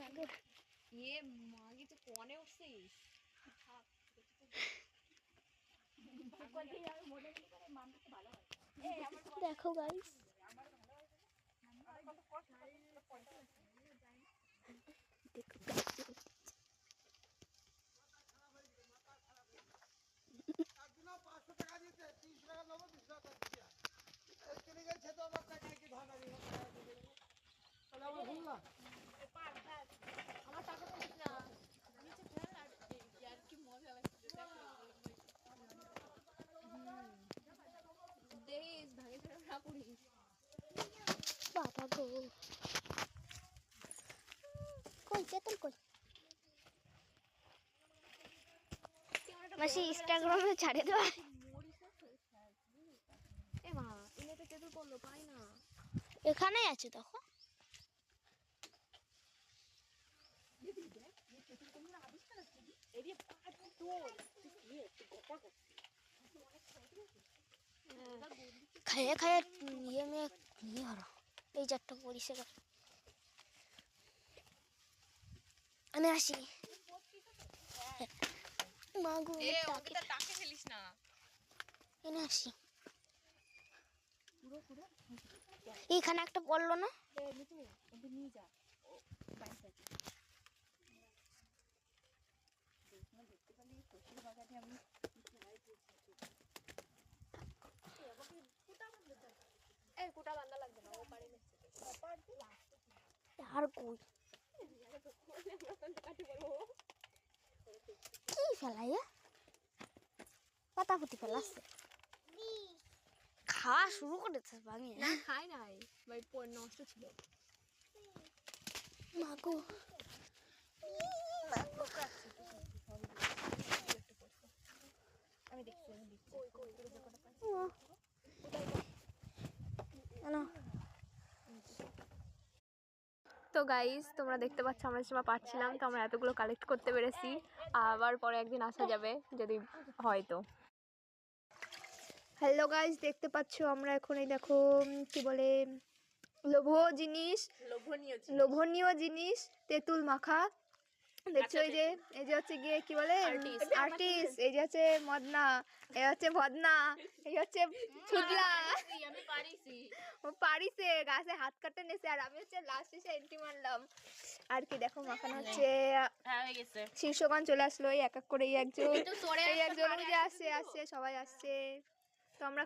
ये मागी तो कौन है उससे देखो गाइस देखो बाबा गो कोई चेतन कोई मासी इंस्टाग्राम में ছাড়ে দাও এ মা ইনে তো তেতুল পড়লো পাই না এখানেই আছে দেখো খায়ে খায়ে ইয়ে মে ইয়ে হলো এই চারটা পরিষ্কার আমি আসি মাগো এ ওকে তো টাকে ফেলিস না এনে আসি এখানে একটা পড়লো না নিয়ে যা দেখতে পালি শ্বশুর বাগানে আমি এই কুটা বান্ধা লাগবে না ও পারে না আর কই কি ফেলাই পাতাপুতি ফেলাচ্ছে খাওয়া শুরু করেছে ভাঙে না খাই নাই ভাই নষ্ট ছিল মাগো আমি দেখছি তো গাইস তোমরা দেখতে পাচ্ছ আমরা সীমা পাচ্ছিলাম তো আমরা এতগুলো কালেক্ট করতে পেরেছি আবার পরে একদিন আসা যাবে যদি হয় তো হ্যালো গাইস দেখতে পাচ্ছ আমরা এখন এই দেখো কি বলে লোভনীয় জিনিস তেঁতুল মাখা দেখছো এই যে হচ্ছে গিয়ে কি বলে আর্টিস্ট এই যে হচ্ছে মদনা এই হচ্ছে ভদনা এই হচ্ছে ছুটলা ও পারিছে গাছে হাত কাটতে নেছে আর আমি হচ্ছে লাস্ট এসে এন্ট্রি মারলাম আর কি দেখো মাখানো হচ্ছে শীর্ষগণ চলে আসলো এই এক এক করে এই একজন যে আসছে সবাই আসছে তো আমরা